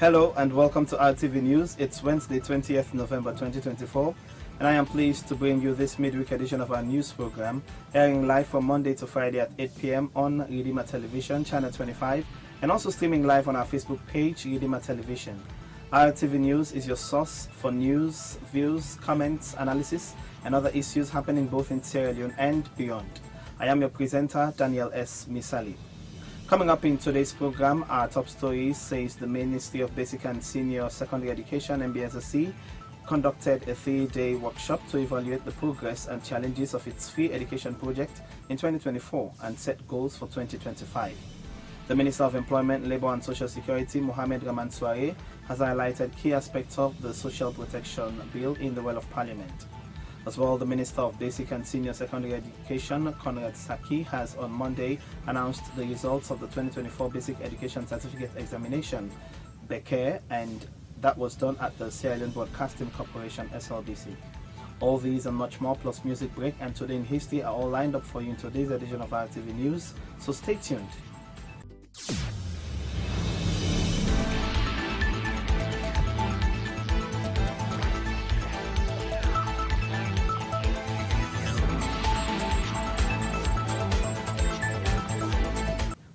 Hello and welcome to R.T.V News. It's Wednesday, 20th November 2024, and I am pleased to bring you this midweek edition of our news program, airing live from Monday to Friday at 8 p.m. on Redeemer Television, Channel 25, and also streaming live on our Facebook page, Redeemer Television. R.T.V News is your source for news, views, comments, analysis, and other issues happening both in Sierra Leone and beyond. I am your presenter, Daniel S. Misali. Coming up in today's program, our top story says the Ministry of Basic and Senior Secondary Education, MBSC, conducted a 3-day workshop to evaluate the progress and challenges of its free education project in 2024 and set goals for 2025. The Minister of Employment, Labour and Social Security, Mohamed Rahman Suare, has highlighted key aspects of the Social Protection Bill in the Well of Parliament. As well, the Minister of Basic and Senior Secondary Education, Conrad Saki, has on Monday announced the results of the 2024 Basic Education Certificate Examination, BECER, and that was done at the Sierra Leone Broadcasting Corporation, SLBC. All these and much more, plus music break and Today in History, are all lined up for you in today's edition of R.T.V News, so stay tuned.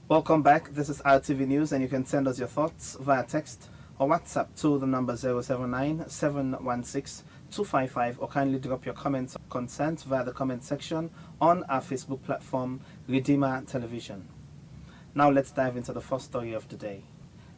Welcome back. This is R.T.V News, and you can send us your thoughts via text or WhatsApp to the number 079-716-255, or kindly drop your comments or concerns via the comment section on our Facebook platform, Redeemer Television. Now let's dive into the first story of the day.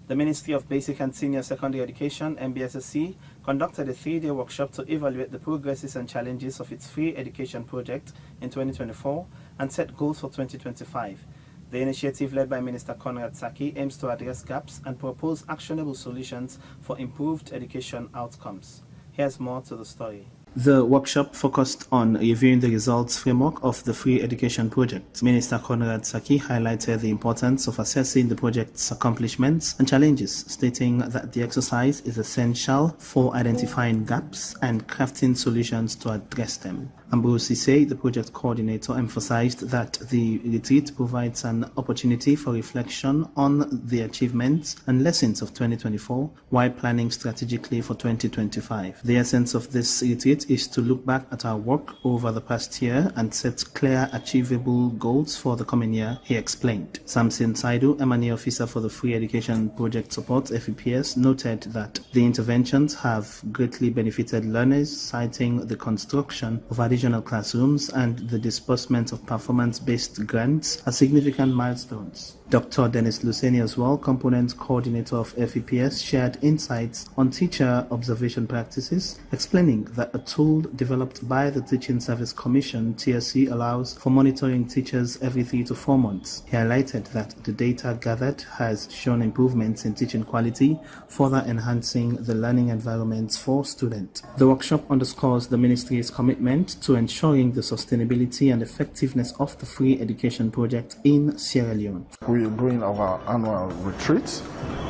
The Ministry of Basic and Senior Secondary Education, MBSC, conducted a 3-day workshop to evaluate the progresses and challenges of its free education project in 2024 and set goals for 2025. The initiative, led by Minister Conrad Saki, aims to address gaps and propose actionable solutions for improved education outcomes. Here's more to the story. The workshop focused on reviewing the results framework of the free education project. Minister Conrad Saki highlighted the importance of assessing the project's accomplishments and challenges, stating that the exercise is essential for identifying gaps and crafting solutions to address them. Ambrose Issei, the project coordinator, emphasized that the retreat provides an opportunity for reflection on the achievements and lessons of 2024 while planning strategically for 2025. The essence of this retreat is to look back at our work over the past year and set clear, achievable goals for the coming year, he explained. Samson Saidu, M&A officer for the Free Education Project Support, FEPS, noted that the interventions have greatly benefited learners, citing the construction of additional classrooms and the disbursement of performance-based grants as significant milestones. Dr. Dennis Luceni, as well, component coordinator of FEPS, shared insights on teacher observation practices, explaining that a tool developed by the Teaching Service Commission, TSC, allows for monitoring teachers every 3 to 4 months. He highlighted that the data gathered has shown improvements in teaching quality, further enhancing the learning environments for students. The workshop underscores the ministry's commitment to ensuring the sustainability and effectiveness of the free education project in Sierra Leone. We are doing our annual retreat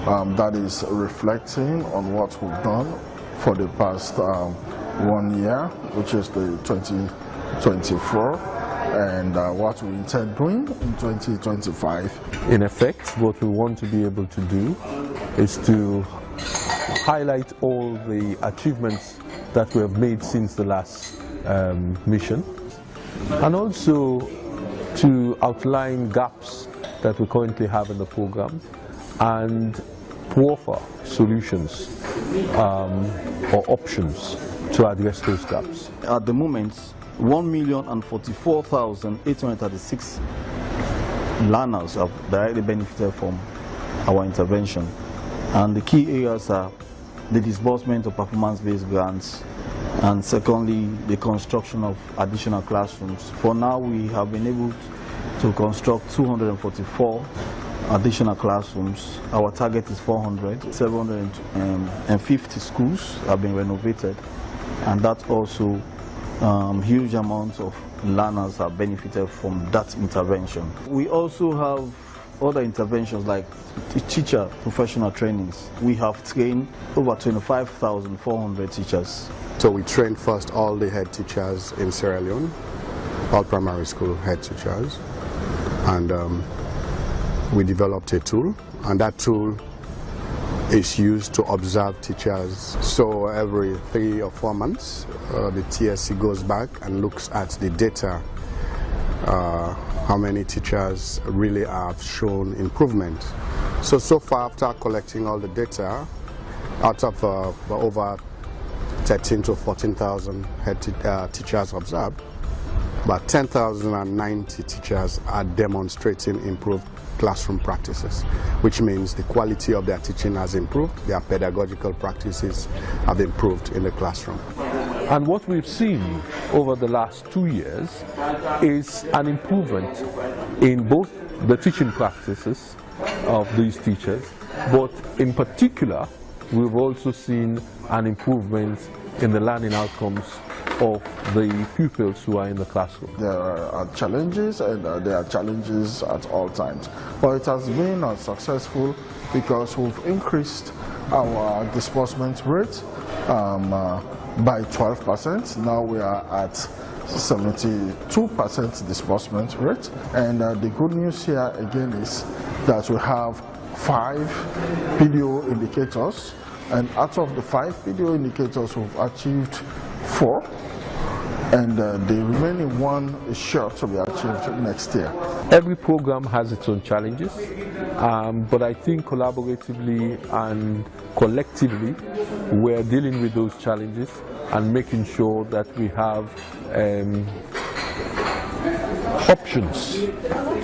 that is reflecting on what we've done for the past 1 year, which is the 2024, and what we intend doing in 2025. In effect, what we want to be able to do is to highlight all the achievements that we have made since the last mission, and also to outline gaps that we currently have in the program and offer solutions or options to address those gaps. At the moment, 1,044,836 learners have directly benefited from our intervention, and the key areas are the disbursement of performance-based grants, and secondly, the construction of additional classrooms. For now, we have been able to construct 244 additional classrooms. Our target is 400. 750 schools have been renovated, and that also huge amounts of learners have benefited from that intervention. We also have other interventions like teacher professional trainings. We have trained over 25,400 teachers. So we trained first all the head teachers in Sierra Leone, all primary school head teachers, and we developed a tool, and that tool is used to observe teachers. So every 3 or 4 months, the TSC goes back and looks at the data, how many teachers really have shown improvement. So far, after collecting all the data, out of over 13 to 14,000 teachers observed, about 10,090 teachers are demonstrating improved classroom practices, which means the quality of their teaching has improved, their pedagogical practices have improved in the classroom. And what we've seen over the last 2 years is an improvement in both the teaching practices of these teachers, but in particular, we've also seen an improvement in the learning outcomes of the pupils who are in the classroom. There are challenges, and there are challenges at all times. But it has been successful because we've increased our disbursement rate by 12%. Now we are at 72% disbursement rate. And the good news here again is that we have 5 PDO indicators. And out of the 5 PDO indicators, we've achieved 4. And the remaining 1 is sure to be achieved next year. Every program has its own challenges, but I think collaboratively and collectively we're dealing with those challenges and making sure that we have options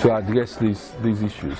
to address these issues.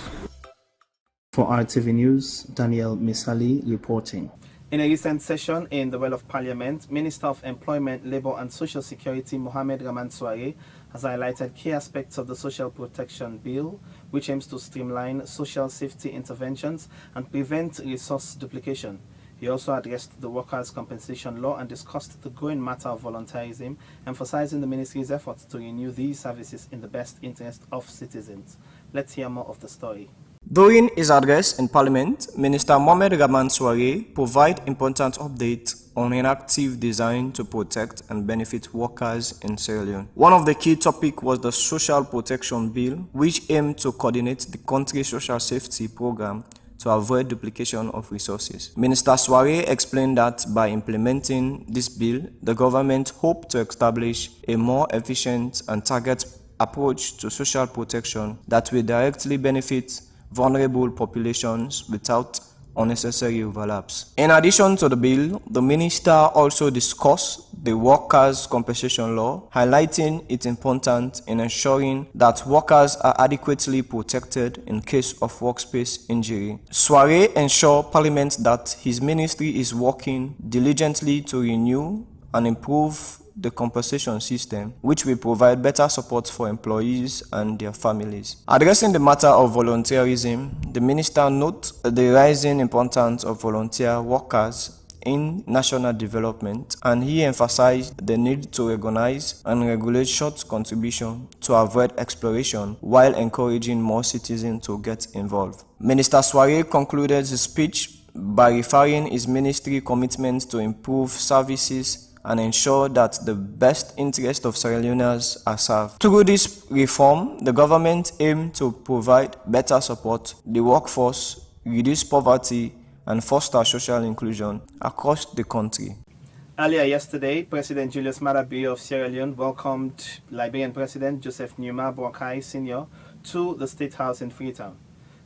For R.T.V News, Daniel Misali reporting. In a recent session in the Well of Parliament, Minister of Employment, Labour and Social Security Mohamed Raman Soare has highlighted key aspects of the Social Protection Bill, which aims to streamline social safety interventions and prevent resource duplication. He also addressed the workers' compensation law and discussed the growing matter of volunteerism, emphasizing the ministry's efforts to renew these services in the best interest of citizens. Let's hear more of the story. During his address in Parliament, Minister Mohamed Raman Soare provided important updates on an active design to protect and benefit workers in Sierra Leone. One of the key topics was the Social Protection Bill, which aimed to coordinate the country's social safety program to avoid duplication of resources. Minister Soare explained that by implementing this bill, the government hoped to establish a more efficient and targeted approach to social protection that will directly benefit vulnerable populations without unnecessary overlaps. In addition to the bill, the minister also discussed the workers' compensation law, highlighting its importance in ensuring that workers are adequately protected in case of workspace injury. Soare ensured Parliament that his ministry is working diligently to renew and improve the compensation system, which will provide better support for employees and their families. Addressing the matter of volunteerism, the minister noted the rising importance of volunteer workers in national development, and he emphasized the need to recognize and regulate short contribution to avoid exploration while encouraging more citizens to get involved. Minister Soare concluded his speech by referring his ministry commitment to improve services and ensure that the best interests of Sierra Leoneans are served. Through this reform, the government aimed to provide better support to the workforce, reduce poverty, and foster social inclusion across the country. Earlier yesterday, President Julius Maada Bio of Sierra Leone welcomed Liberian President Joseph Numa Boakai Sr. to the State House in Freetown.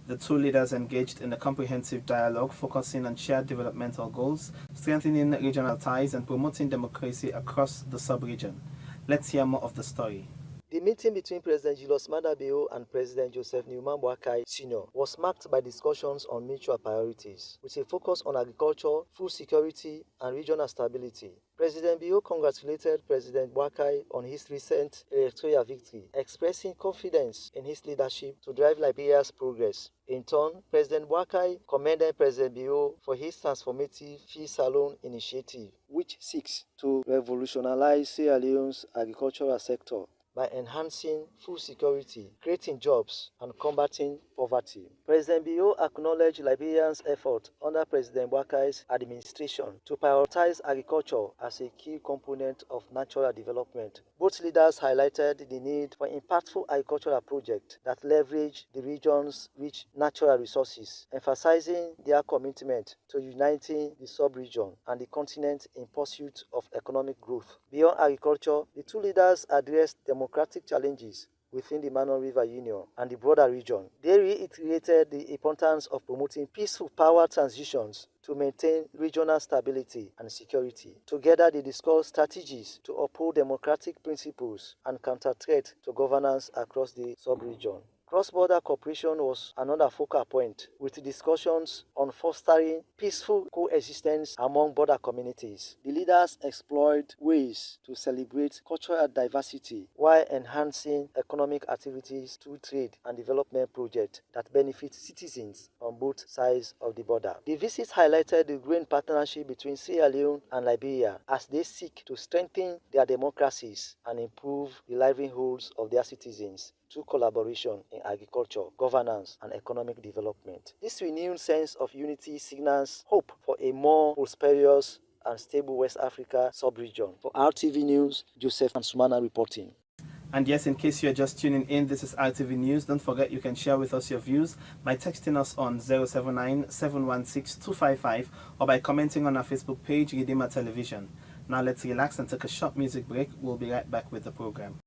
The two leaders engaged in a comprehensive dialogue focusing on shared developmental goals, strengthening regional ties, and promoting democracy across the sub-region. Let's hear more of the story. The meeting between President Julius Maada Bio and President Joseph Numa Boakai Sr. was marked by discussions on mutual priorities, with a focus on agriculture, food security, and regional stability. President Bio congratulated President Boakai on his recent electoral victory, expressing confidence in his leadership to drive Liberia's progress. In turn, President Boakai commended President Bio for his transformative Fee Salon initiative, which seeks to revolutionize Sierra Leone's agricultural sector by enhancing food security, creating jobs, and combating poverty. President Bio acknowledged Liberia's effort under President Bouakai's administration to prioritize agriculture as a key component of natural development. Both leaders highlighted the need for impactful agricultural projects that leverage the region's rich natural resources, emphasizing their commitment to uniting the sub-region and the continent in pursuit of economic growth. Beyond agriculture, the two leaders addressed democratic challenges within the Mano River Union and the broader region. They reiterated the importance of promoting peaceful power transitions to maintain regional stability and security. Together, they discussed strategies to uphold democratic principles and counter threats to governance across the sub-region. Cross-border cooperation was another focal point, with discussions on fostering peaceful coexistence among border communities. The leaders explored ways to celebrate cultural diversity while enhancing economic activities through trade and development projects that benefit citizens on both sides of the border. The visit highlighted the growing partnership between Sierra Leone and Liberia as they seek to strengthen their democracies and improve the livelihoods of their citizens through collaboration in agriculture, governance, and economic development. This renewed sense of unity signals hope for a more prosperous and stable West Africa sub-region. For R.T.V News, Joseph and Sumana reporting. And yes, in case you're just tuning in, this is R.T.V News. Don't forget you can share with us your views by texting us on 079-716-255 or by commenting on our Facebook page, Redeemer Television. Now let's relax and take a short music break. We'll be right back with the program.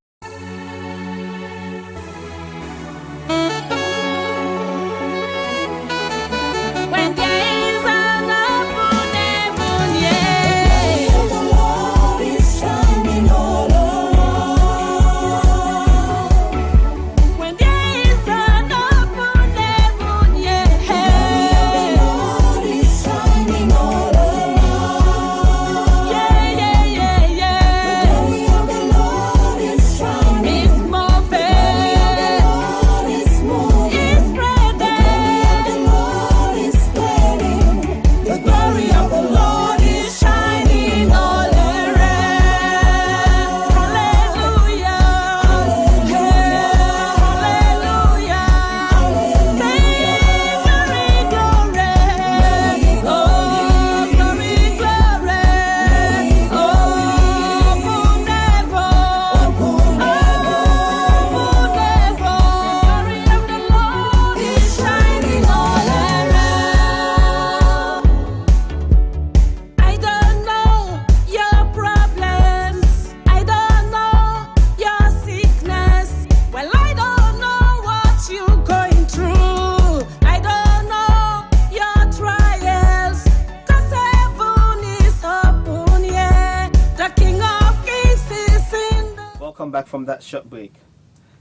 Back from that short break.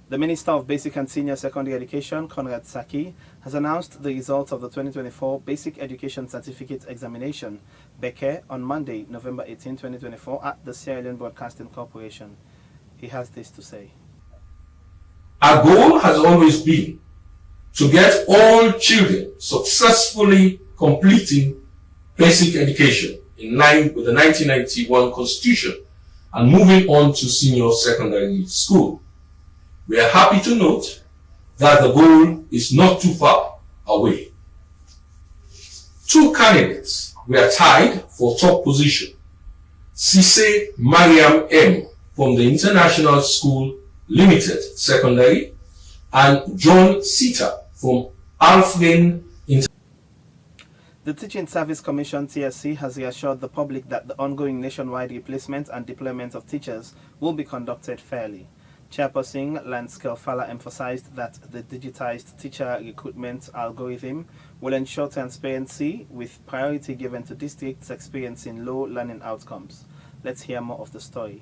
The Minister of Basic and Senior Secondary Education, Conrad Saki, has announced the results of the 2024 Basic Education Certificate Examination, BECE, on Monday, November 18, 2024 at the Sierra Leone Broadcasting Corporation. He has this to say. Our goal has always been to get all children successfully completing basic education in line with the 1991 Constitution and moving on to senior secondary school. We are happy to note that the goal is not too far away. Two candidates were tied for top position. Sise Mariam M. from the International School Limited Secondary and John Sita from Alflin. The Teaching Service Commission (TSC) has reassured the public that the ongoing nationwide replacement and deployment of teachers will be conducted fairly. Chairperson Lance Kelfala emphasized that the digitized teacher recruitment algorithm will ensure transparency with priority given to districts experiencing low learning outcomes. Let's hear more of the story.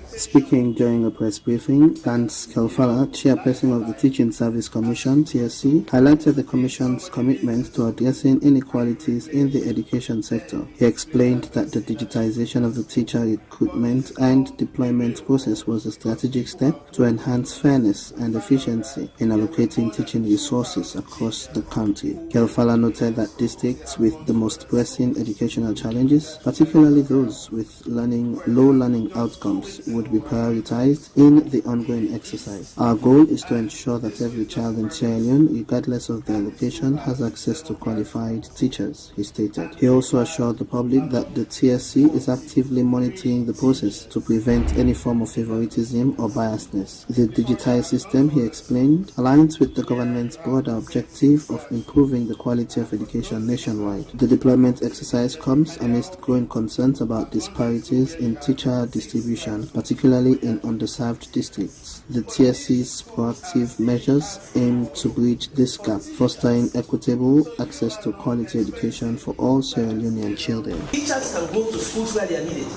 Speaking during a press briefing, Lance Kelfala, chairperson of the Teaching Service Commission (TSC), highlighted the Commission's commitment to addressing inequalities in the education sector. He explained that the digitization of the teacher recruitment and deployment process was a strategic step to enhance fairness and efficiency in allocating teaching resources across the country. Kelfala noted that districts with the most pressing educational challenges, particularly those with low learning outcomes, needs would be prioritized in the ongoing exercise. Our goal is to ensure that every child in Sierra Leone, regardless of their location, has access to qualified teachers, he stated. He also assured the public that the TSC is actively monitoring the process to prevent any form of favoritism or biasness. The digitized system, he explained, aligns with the government's broader objective of improving the quality of education nationwide. The deployment exercise comes amidst growing concerns about disparities in teacher distribution, particularly in underserved districts. The TSC's proactive measures aim to bridge this gap, fostering equitable access to quality education for all Sierra Leonean children. Teachers can go to schools where they are needed.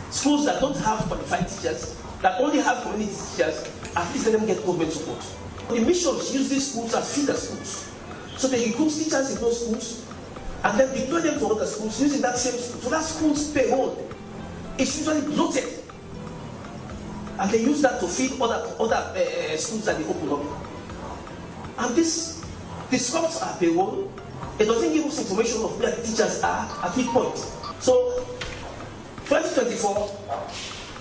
Schools that don't have qualified teachers, that only have community teachers, at least let them get government support. The missions use these schools as feeder schools. So they recruit teachers in those schools and then deploy them to other schools using that same school. So that school's payroll is usually bloated. And they use that to feed other schools that they open up. And this disrupts our payroll. It doesn't give us information of where the teachers are at which point. So 2024,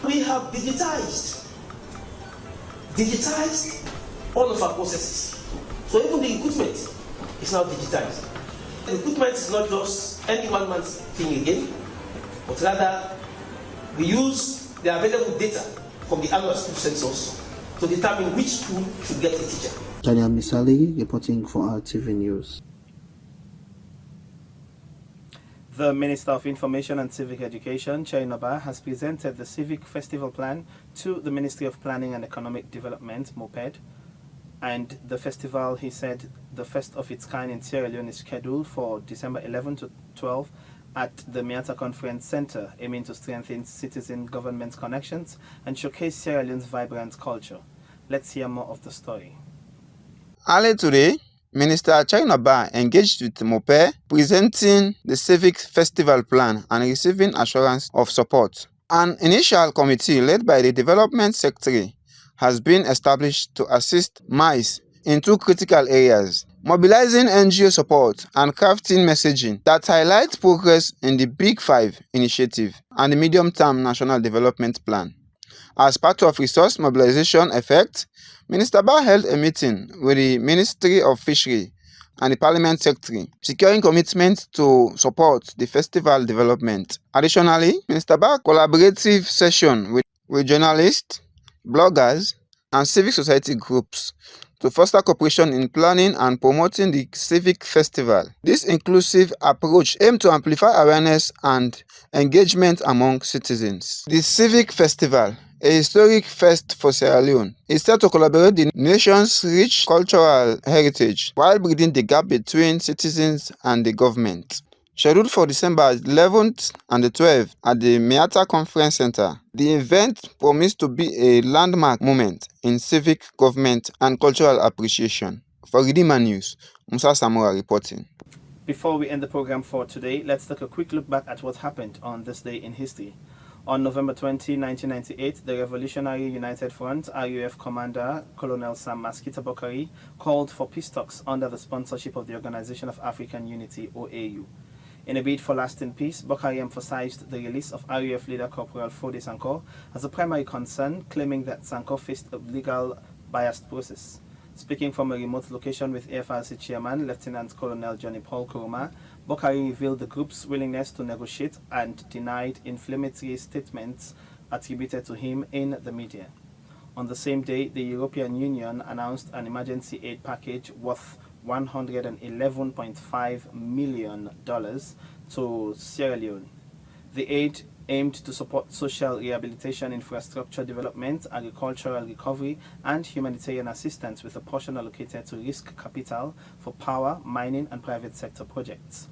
we have digitized all of our processes. So even the recruitment is now digitized. The recruitment is not just any one man's thing again, but rather we use the available data from the annual school census to determine which school should get a teacher. Daniel Misali reporting for R.T.V News. The Minister of Information and Civic Education, Chainoba, has presented the Civic Festival Plan to the Ministry of Planning and Economic Development, MOPED. And the festival, he said, the first of its kind in Sierra Leone, is scheduled for December 11 to 12 at the Miata Conference Center, aiming to strengthen citizen-government connections and showcase Sierra Leone's vibrant culture. Let's hear more of the story. Early today, Minister Chainoba engaged with MOPE, presenting the Civic Festival Plan and receiving assurance of support. An initial committee led by the Development Secretary has been established to assist MICE in two critical areas: mobilizing NGO support and crafting messaging that highlights progress in the Big Five initiative and the medium-term National Development Plan. As part of resource mobilization effort, Minister Ba held a meeting with the Ministry of Fishery and the Parliament Secretary, securing commitment to support the festival development. Additionally, Minister Ba collaborative session with journalists, bloggers, and civic society groups to foster cooperation in planning and promoting the civic festival. This inclusive approach aims to amplify awareness and engagement among citizens. The civic festival, a historic first for Sierra Leone, is set to collaborate the nation's rich cultural heritage while bridging the gap between citizens and the government. Scheduled for December 11th and the 12th at the Miata Conference Center, the event promised to be a landmark moment in civic, government, and cultural appreciation. For Redeemer News, Musa Samura reporting. Before we end the program for today, let's take a quick look back at what happened on this day in history. On November 20, 1998, the Revolutionary United Front RUF commander Colonel Sam Maskita Bokari called for peace talks under the sponsorship of the Organization of African Unity, OAU. In a bid for lasting peace, Bokari emphasized the release of RUF leader Corporal Fode Sanko as a primary concern, claiming that Sanko faced a legal biased process. Speaking from a remote location with AFRC chairman Lieutenant Colonel Johnny Paul Kuruma, Bokari revealed the group's willingness to negotiate and denied inflammatory statements attributed to him in the media. On the same day, the European Union announced an emergency aid package worth $111.5 million to Sierra Leone. The aid aimed to support social rehabilitation, infrastructure development, agricultural recovery, and humanitarian assistance, with a portion allocated to risk capital for power, mining, and private sector projects.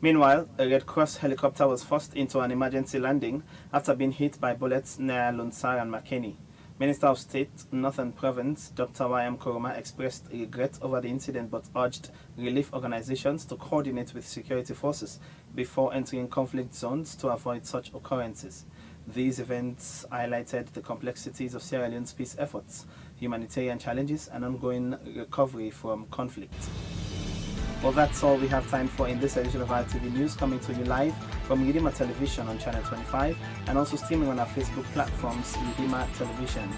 Meanwhile, a Red Cross helicopter was forced into an emergency landing after being hit by bullets near Lunsar and Makeni. Minister of State, Northern Province, Dr. Y.M. Kuruma expressed regret over the incident but urged relief organizations to coordinate with security forces before entering conflict zones to avoid such occurrences. These events highlighted the complexities of Sierra Leone's peace efforts, humanitarian challenges, and ongoing recovery from conflict. Well, that's all we have time for in this edition of R.T.V News, coming to you live from Redeemer Television on Channel 25 and also streaming on our Facebook platforms, Redeemer Television.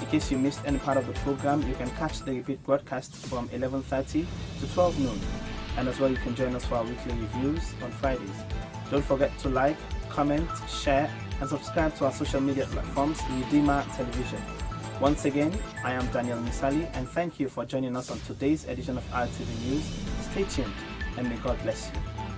In case you missed any part of the program, you can catch the repeat broadcast from 11:30 to 12 noon. And as well, you can join us for our weekly reviews on Fridays. Don't forget to like, comment, share, and subscribe to our social media platforms, Redeemer Television. Once again, I am Daniel Misali, and thank you for joining us on today's edition of R.T.V News. Stay tuned, and may God bless you.